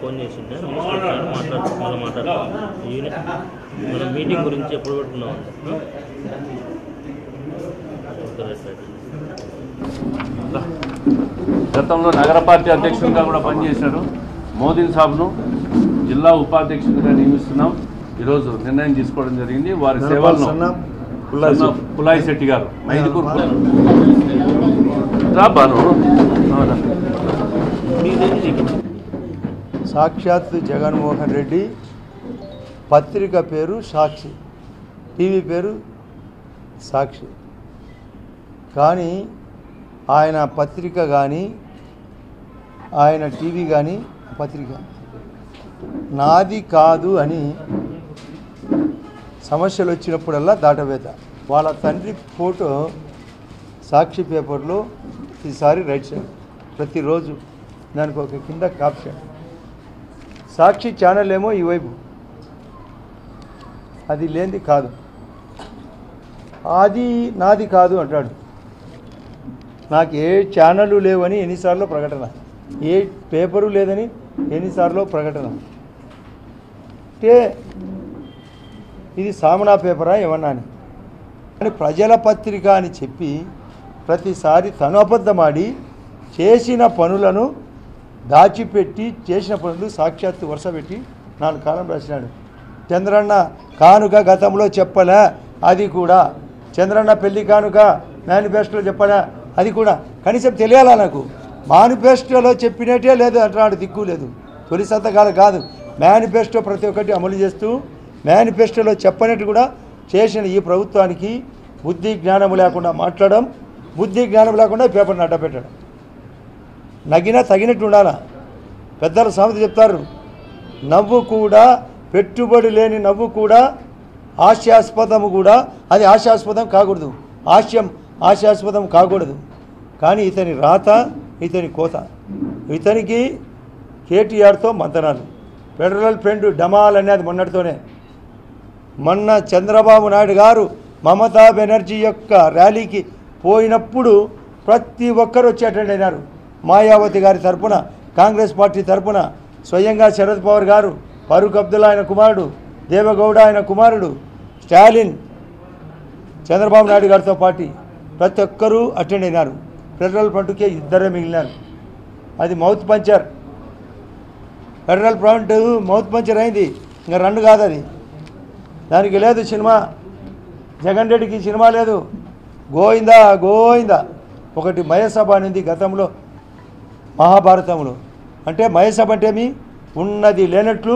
Phone చేసిండే మాట్లాడుతున్నాం మన మీటింగ్ గురించి ఎప్పుడు పెట్టుకున్నాం. గతంలో నగర పార్టీ అధ్యక్షుడిగా కూడా పనిచేశారు. మోదీన్ సాబ్ను జిల్లా ఉపాధ్యక్షుడిగా నియమిస్తున్నాం. ఈరోజు నిర్ణయం తీసుకోవడం జరిగింది. వారి సేవలను పులాయి శెట్టి గారు మైదుకూరు సాక్షాత్ జగన్మోహన్ రెడ్డి పత్రిక పేరు సాక్షి, టీవీ పేరు సాక్షి. కానీ ఆయన పత్రిక కానీ ఆయన టీవీ కానీ పత్రిక నాది కాదు అని సమస్యలు వచ్చినప్పుడల్లా దాటవేత. వాళ్ళ తండ్రి ఫోటో సాక్షి పేపర్లో ఈసారి రైట్ సైడ్ ప్రతిరోజు దానికి ఒక కింద క్యాప్షన్. సాక్షి ఛానల్ ఏమో ఈవైపు అది లేనిది కాదు, అది నాది కాదు అంటాడు. నాకు ఏ ఛానళ్ళు లేవని ఎన్నిసార్లు ప్రకటన, ఏ పేపరు లేదని ఎన్నిసార్లు ప్రకటన. అంటే ఇది సామనా పేపరా ఏమన్నా అని ప్రజల పత్రిక అని చెప్పి ప్రతిసారి తను అబద్ధమాడి చేసిన పనులను దాచిపెట్టి చేసిన పనులు సాక్షాత్తు వరుస పెట్టి 4 కాలం రాసినాడు. చంద్రన్న కానుక గతంలో చెప్పలే, అది కూడా చంద్రన్న పెళ్లి కానుక మేనిఫెస్టోలో చెప్పలే, అది కూడా కనీసం తెలియాలా నాకు. మేనిఫెస్టోలో చెప్పినట్టే లేదు అంటున్నాడు, దిక్కు లేదు. తొలి సంతకాలు కాదు, మేనిఫెస్టో ప్రతి ఒక్కటి అమలు చేస్తూ మేనిఫెస్టోలో చెప్పనట్టు కూడా చేసిన ఈ ప్రభుత్వానికి బుద్ధి జ్ఞానం లేకుండా మాట్లాడడం, బుద్ధి జ్ఞానం లేకుండా పేపర్ని అడ్డపెట్టడం. నగినా తగినట్టు ఉండాలా. పెద్దల సామెత చెప్తారు, నవ్వు కూడా పెట్టుబడి లేని నవ్వు కూడా హాస్యాస్పదము కూడా, అది హాస్యాస్పదం కాకూడదు, హాస్యాస్పదం కాకూడదు. కానీ ఇతని రాత, ఇతని కోత, ఇతనికి కేటీఆర్తో మంతనాలు, ఫెడరల్ ఫ్రంట్ డమాల్ అనేది మొన్నటితోనే. మొన్న చంద్రబాబు నాయుడు గారు మమతా బెనర్జీ యొక్క ర్యాలీకి పోయినప్పుడు ప్రతి ఒక్కరు వచ్చి అటెండ్ అయినారు. మాయావతి గారి తరపున, కాంగ్రెస్ పార్టీ తరపున స్వయంగా శరద్ పవార్ గారు, ఫరూక్ అబ్దుల్లా ఆయన కుమారుడు, దేవగౌడ ఆయన కుమారుడు, స్టాలిన్, చంద్రబాబు నాయుడు గారితో పాటు ప్రతి ఒక్కరూ అటెండ్ అయినారు. ఫెడరల్ ఫ్రంట్కే 2 మిగిలినారు. అది mouth puncture. Federal front mouth puncture అయింది, ఇంకా 2 కాదు. అది దానికి లేదు సినిమా. జగన్ రెడ్డికి సినిమా లేదు, గోయిందా గోయిందా. ఒకటి మయసభ అనేది గతంలో మహాభారతంలో. అంటే మయసభ అంటే మీ ఉన్నది లేనట్లు,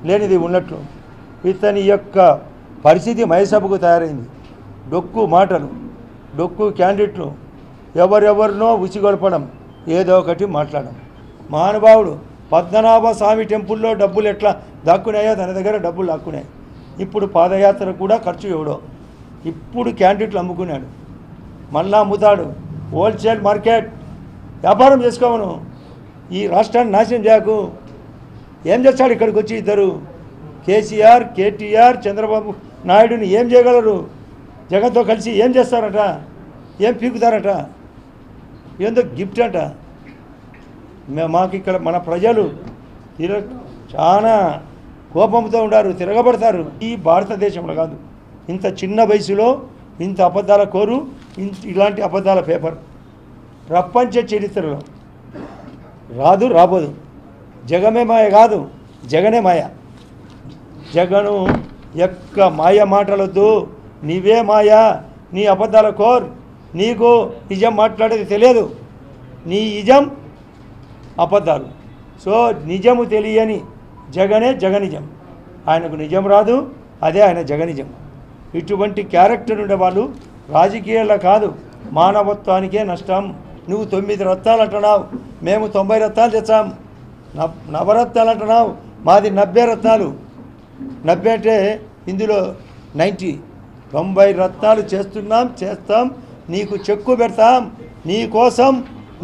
లేనిది ఉన్నట్లు. ఇతని యొక్క పరిస్థితి మయసభకు తయారైంది. డొక్కు మాటలు, డొక్కు క్యాండిడేట్లు, ఎవరెవరినో ఉసిగొల్పడం, ఏదో ఒకటి మాట్లాడడం. మహానుభావుడు పద్మనాభ స్వామి టెంపుల్లో డబ్బులు ఎట్లా దాక్కున్నాయో తన దగ్గర డబ్బులు దాక్కున్నాయి. ఇప్పుడు పాదయాత్ర కూడా ఖర్చు ఎవడో, ఇప్పుడు క్యాండిడేట్లు అమ్ముకున్నాడు, మళ్ళా అమ్ముతాడు. హోల్సేల్ మార్కెట్ వ్యాపారం చేసుకోమను. ఈ రాష్ట్రాన్ని నాశనం చేయకు. ఏం చేస్తాడు ఇక్కడికి వచ్చి ఇద్దరు, కేసీఆర్, కేటీఆర్, చంద్రబాబు నాయుడుని ఏం చేయగలరు? జగన్తో కలిసి ఏం చేస్తారట, ఏం పీకుతారట, ఏందో గిఫ్ట్ అంట. మాకు ఇక్కడ మన ప్రజలు చాలా కోపంతో ఉన్నారు, తిరగబడతారు. ఈ భారతదేశంలో కాదు, ఇంత చిన్న వయసులో ఇంత అబద్ధాల కోరు, ఇలాంటి అబద్ధాల పేపర్ ప్రపంచ చరిత్రలో రాదు, రాబోదు. జగమే మాయ కాదు, జగనే మాయ. జగను యొక్క మాయ మాటలొద్దు, నీవే మాయ, నీ అబద్ధాల కోర్. నీకు నిజం మాట్లాడేది తెలియదు, నీ నిజం అబద్ధాలు. సో నిజము తెలియని జగనే జగనిజం. ఆయనకు నిజం రాదు, అదే ఆయన జగనిజం. ఇటువంటి క్యారెక్టర్ ఉండేవాళ్ళు రాజకీయాల్లో కాదు, మానవత్వానికే నష్టం. నువ్వు 9 రత్నాలు అంటున్నావు, మేము 90 రత్నాలు తెచ్చాం. నవరత్నాలు అంటున్నావు, మాది 90 రత్నాలు. 90 అంటే ఇందులో 90 రత్నాలు చేస్తాం. నీకు చెక్కు పెడతాం, నీ కోసం,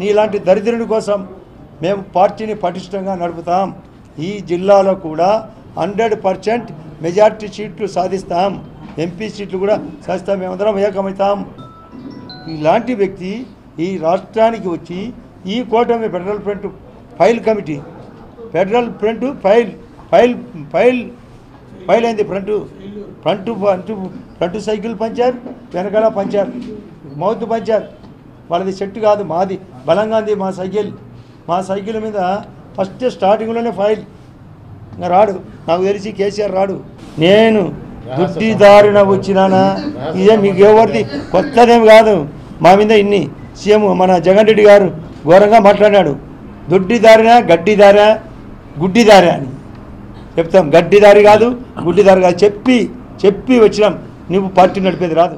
నీలాంటి దరిద్రుని కోసం మేము పార్టీని పటిష్టంగా నడుపుతాం. ఈ జిల్లాలో కూడా 100% మెజార్టీ సీట్లు సాధిస్తాం, ఎంపీ సీట్లు కూడా సాధిస్తాం, మేమందరం ఏకమవుతాం. ఇలాంటి వ్యక్తి ఈ రాష్ట్రానికి వచ్చి ఈ కూటమి federal front file committee federal front file file file file అయింది front front front front cycle పంచారు, వెనకాల పంచారు, మౌత్ పంచారు. వాళ్ళది సెట్ కాదు, మాది బలంగా ఉంది. మా సైకిల్ మీద ఫస్ట్ స్టార్టింగ్లోనే ఫైల్. ఇంకా రాడు, నాకు తెలిసి కేసీఆర్ రాడు. నేను దుడ్డిదారిన వచ్చినానా, ఇదే మీకు ఎవరిది కొత్తదేం కాదు. మా మీద ఇన్ని సీఎం మన జగన్ రెడ్డి గారు ఘోరంగా మాట్లాడాడు. దొడ్డిదారినా గడ్డిదారా గుడ్డిదారా అని చెప్తాం. గడ్డిదారి కాదు, గుడ్డిదారి కాదు చెప్పి వచ్చినాం. నువ్వు పార్టీ నడిపేది రాదు.